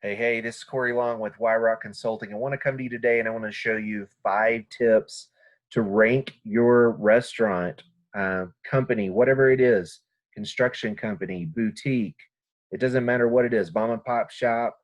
Hey, this is Corey Long with Yroc Consulting. I want to come to you today and I want to show you 5 tips to rank your restaurant, company, whatever it is, construction company, boutique. It doesn't matter what it is, mom and pop shop,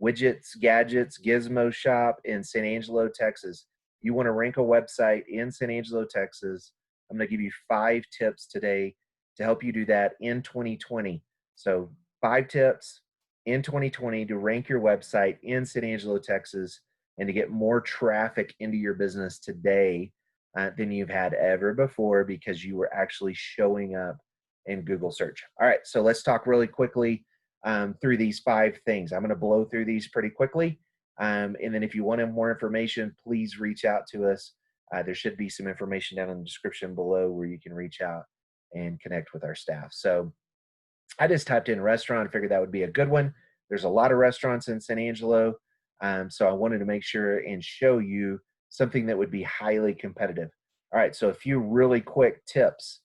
widgets, gadgets, gizmo shop in San Angelo, Texas. You want to rank a website in San Angelo, Texas. I'm going to give you 5 tips today to help you do that in 2020. So, 5 tips in 2020 to rank your website in San Angelo, Texas, and to get more traffic into your business today than you've had ever before because you were actually showing up in Google search. All right, so let's talk really quickly through these 5 things. I'm going to blow through these pretty quickly. And then if you want more information, please reach out to us. There should be some information down in the description below where you can reach out and connect with our staff. So I just typed in restaurant and figured that would be a good one. There's a lot of restaurants in San Angelo. So I wanted to make sure and show you something that would be highly competitive. All right, so a few really quick tips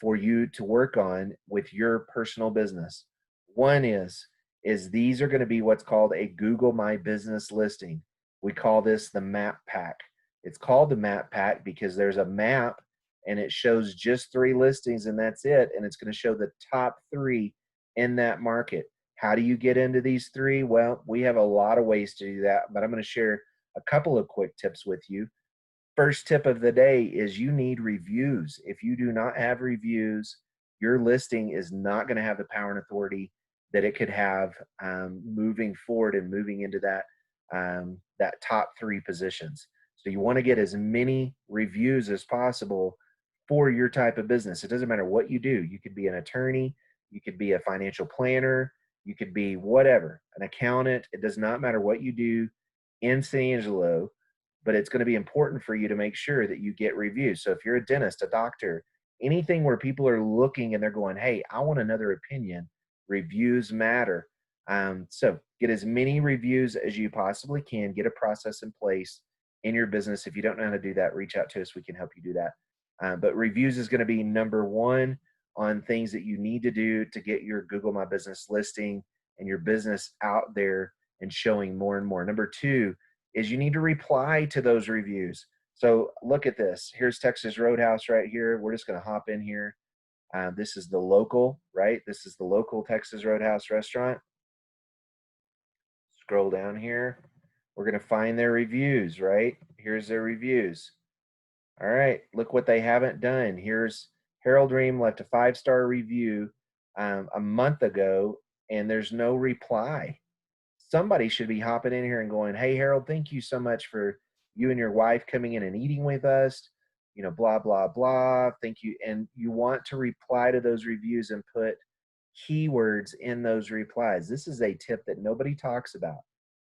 for you to work on with your personal business. One is these are going to be what's called a Google My Business listing. We call this the map pack. It's called the map pack because there's a map and it shows just 3 listings and that's it. And it's going to show the top 3 in that market. How do you get into these 3? Well, we have a lot of ways to do that, but I'm going to share a couple of quick tips with you. First tip of the day is you need reviews. If you do not have reviews, your listing is not going to have the power and authority that it could have moving forward and moving into that top 3 positions. So you want to get as many reviews as possible for your type of business. It doesn't matter what you do. You could be an attorney, you could be a financial planner, you could be whatever, an accountant. It does not matter what you do in San Angelo, but it's going to be important for you to make sure that you get reviews. So if you're a dentist, a doctor, anything where people are looking and they're going, hey, I want another opinion, reviews matter. So get as many reviews as you possibly can. Get a process in place in your business. If you don't know how to do that, reach out to us. We can help you do that. But reviews is going to be number 1 on things that you need to do to get your Google My Business listing and your business out there and showing more and more. Number 2 is you need to reply to those reviews. So look at this. Here's Texas Roadhouse right here. We're just going to hop in here. This is the local, right? This is the local Texas Roadhouse restaurant. Scroll down here. We're going to find their reviews, right? Here's their reviews. All right, look what they haven't done. Here's Harold Ream left a 5-star review a month ago, and there's no reply. Somebody should be hopping in here and going, hey, Harold, thank you so much for you and your wife coming in and eating with us, blah, blah, blah. Thank you. And you want to reply to those reviews and put keywords in those replies. This is a tip that nobody talks about.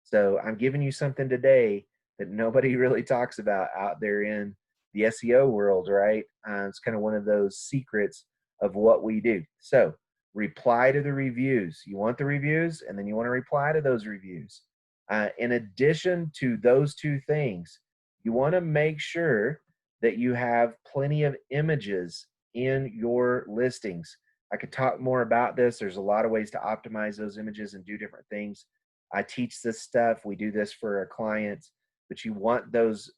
So I'm giving you something today that nobody really talks about out there in the SEO world, right? It's kind of one of those secrets of what we do. So reply to the reviews. You want the reviews, and then you want to reply to those reviews. In addition to those 2 things, you want to make sure that you have plenty of images in your listings. I could talk more about this. There's a lot of ways to optimize those images and do different things. I teach this stuff. We do this for our clients, but you want those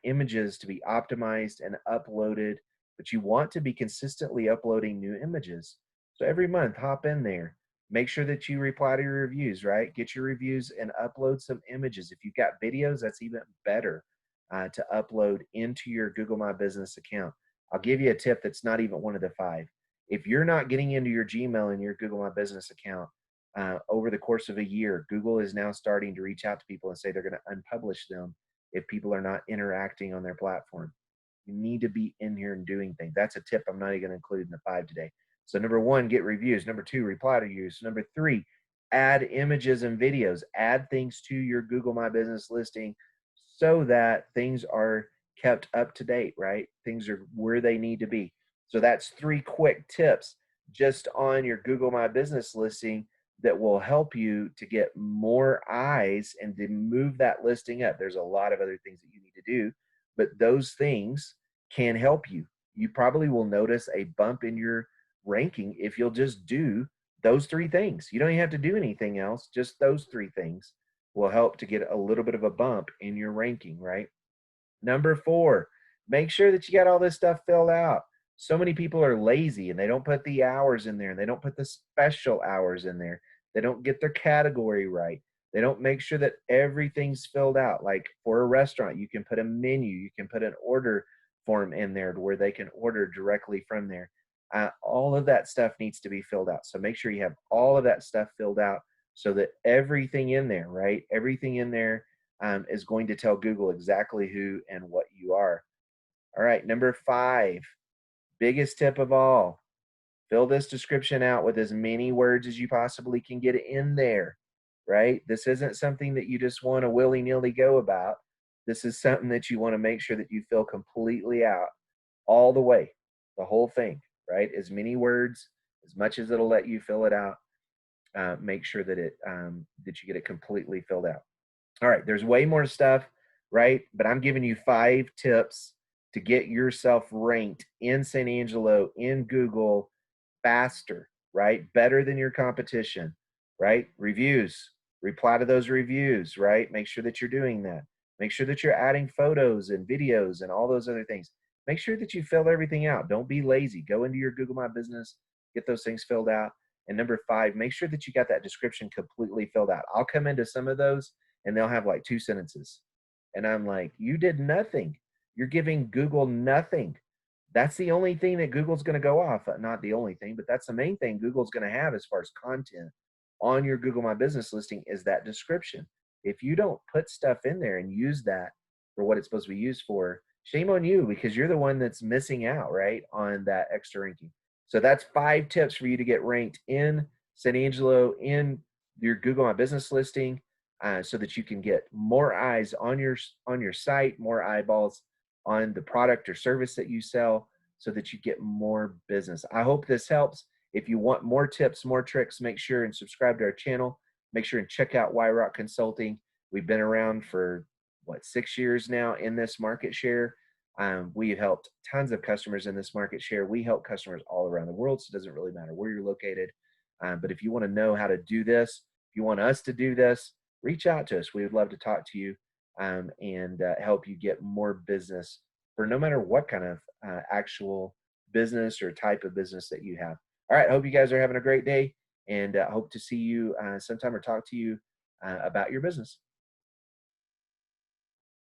images to be optimized and uploaded, but you want to be consistently uploading new images. So every month, hop in there. Make sure that you reply to your reviews, right? Get your reviews and upload some images. If you've got videos, that's even better to upload into your Google My Business account. I'll give you a tip that's not even one of the 5. If you're not getting into your Gmail and your Google My Business account over the course of a year, Google is now starting to reach out to people and say they're going to unpublish them if people are not interacting on their platform. You need to be in here and doing things. That's a tip I'm not even going to include in the 5 today. So number 1, get reviews. Number 2, reply to reviews. Number 3, add images and videos. Add things to your Google My Business listing so that things are kept up to date, right? Things are where they need to be. So that's 3 quick tips just on your Google My Business listing that will help you to get more eyes and to move that listing up. There's a lot of other things that you need to do, but those things can help you. You probably will notice a bump in your ranking if you'll just do those three things. You don't even have to do anything else. Just those three things will help to get a little bit of a bump in your ranking, right? Number 4, make sure that you got all this stuff filled out. So many people are lazy and they don't put the hours in there, and they don't put the special hours in there. They don't get their category right. They don't make sure that everything's filled out. Like for a restaurant, you can put a menu, you can put an order form in there to where they can order directly from there. All of that stuff needs to be filled out. So make sure you have all of that stuff filled out so that everything in there, right? Everything in there is going to tell Google exactly who and what you are. All right, number 5, biggest tip of all, fill this description out with as many words as you possibly can get in there, right? This isn't something that you just want to willy-nilly go about. This is something that you want to make sure that you fill completely out all the way, the whole thing, right? As many words, as much as it'll let you fill it out. Make sure that that you get it completely filled out. All right, there's way more stuff, right? But I'm giving you 5 tips to get yourself ranked in San Angelo, in Google, faster, right? Better than your competition, right? Reviews, reply to those reviews, right? Make sure that you're doing that. Make sure that you're adding photos and videos and all those other things. Make sure that you fill everything out. Don't be lazy. Go into your Google My Business, get those things filled out. And number 5, make sure that you got that description completely filled out. I'll come into some of those and they'll have like 2 sentences. And I'm like, you did nothing. You're giving Google nothing. That's the only thing that Google's going to go off. Not the only thing, but that's the main thing Google's going to have as far as content on your Google My Business listing is that description. If you don't put stuff in there and use that for what it's supposed to be used for, shame on you because you're the one that's missing out, right, on that extra ranking. So that's 5 tips for you to get ranked in San Angelo in your Google My Business listing, so that you can get more eyes on your site, more eyeballs on the product or service that you sell, so that you get more business. I hope this helps. If you want more tips, more tricks, make sure and subscribe to our channel. Make sure and check out Yroc Consulting. We've been around for what, 6 years now in this market share. We've helped tons of customers in this market share. We help customers all around the world, so it doesn't really matter where you're located. But if you want to know how to do this, if you want us to do this, reach out to us. We would love to talk to you and help you get more business for no matter what kind of actual business or type of business that you have. All right, I hope you guys are having a great day, and hope to see you sometime or talk to you about your business.